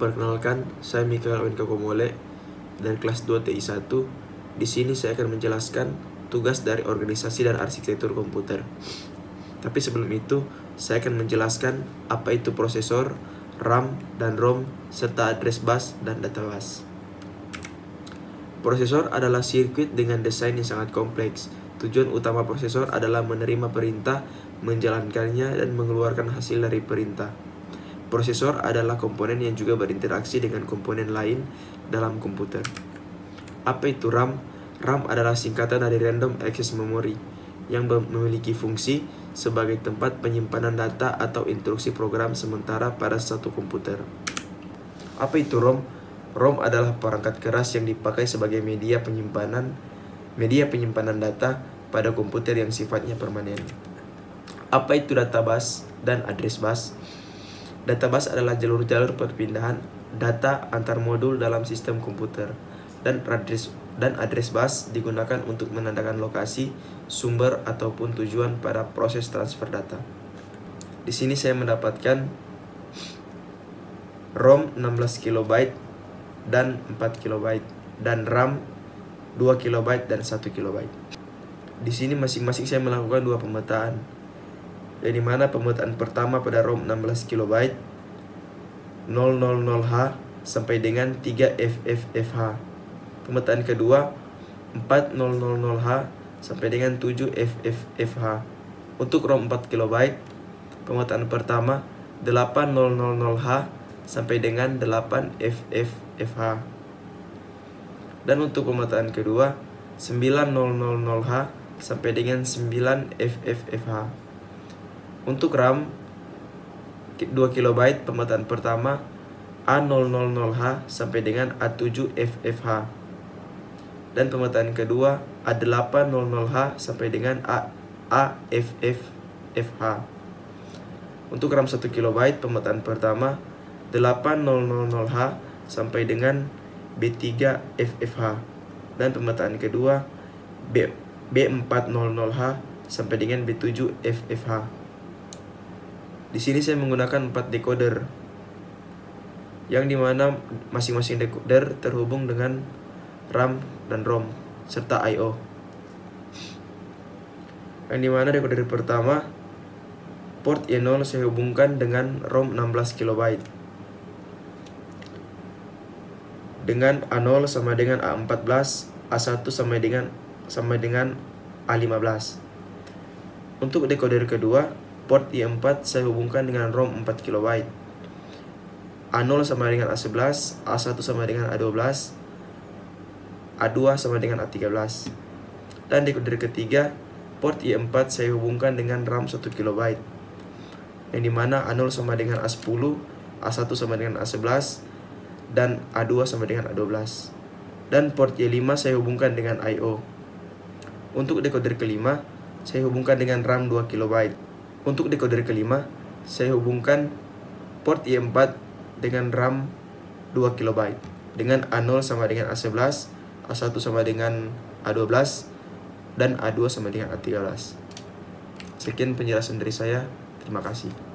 Perkenalkan, saya Mikael Owen Kakomole dari kelas 2 TI1. Di sini saya akan menjelaskan tugas dari organisasi dan arsitektur komputer. Tapi sebelum itu, saya akan menjelaskan apa itu prosesor, RAM, dan ROM, serta address bus dan data bus. Prosesor adalah sirkuit dengan desain yang sangat kompleks. Tujuan utama prosesor adalah menerima perintah, menjalankannya, dan mengeluarkan hasil dari perintah. Prosesor adalah komponen yang juga berinteraksi dengan komponen lain dalam komputer. Apa itu RAM? RAM adalah singkatan dari Random Access Memory yang memiliki fungsi sebagai tempat penyimpanan data atau instruksi program sementara pada satu komputer. Apa itu ROM? ROM adalah perangkat keras yang dipakai sebagai media penyimpanan data pada komputer yang sifatnya permanen. Apa itu data bus dan address bus? Data bus adalah jalur-jalur perpindahan data antar modul dalam sistem komputer, dan address bus digunakan untuk menandakan lokasi, sumber, ataupun tujuan pada proses transfer data. Di sini saya mendapatkan ROM 16 KB dan 4 KB, dan RAM 2 KB dan 1 KB. Di sini masing-masing saya melakukan dua pemetaan. Yang dimana pemetaan pertama pada ROM 16 KB 000H sampai dengan 3FFFH. Pemetaan kedua 4000H sampai dengan 7FFFH. Untuk ROM 4 KB, pemetaan pertama 800H sampai dengan 8FFFH. Dan untuk pemetaan kedua 900H sampai dengan 9FFFH. Untuk RAM 2 KB, pemetaan pertama A000H sampai dengan A7FFH. Dan pemetaan kedua A800H sampai dengan AFFFH. Untuk RAM 1 KB, pemetaan pertama 800H sampai dengan B3FFH. Dan pemetaan kedua B400H sampai dengan B7FFH. Di sini saya menggunakan 4 decoder, yang dimana masing-masing decoder terhubung dengan RAM dan ROM serta I/O. Yang dimana decoder pertama, port Y0 saya hubungkan dengan ROM 16 KB dengan A0 sama dengan A14, A1 sama dengan A15. Untuk decoder kedua, port Y4 saya hubungkan dengan ROM 4 KB. A0 sama dengan A11, A1 sama dengan A12, A2 sama dengan A13. Dan decoder ketiga, port Y4 saya hubungkan dengan RAM 1 KB. Yang dimana A0 sama dengan A10, A1 sama dengan A11, dan A2 sama dengan A12. Dan port Y5 saya hubungkan dengan I/O. Untuk decoder kelima, saya hubungkan dengan RAM 2 KB. Untuk decoder kelima, saya hubungkan port Y4 dengan RAM 2 KB dengan A0 sama dengan A11, A1 sama dengan A12, dan A2 sama dengan A13. Sekian penjelasan dari saya. Terima kasih.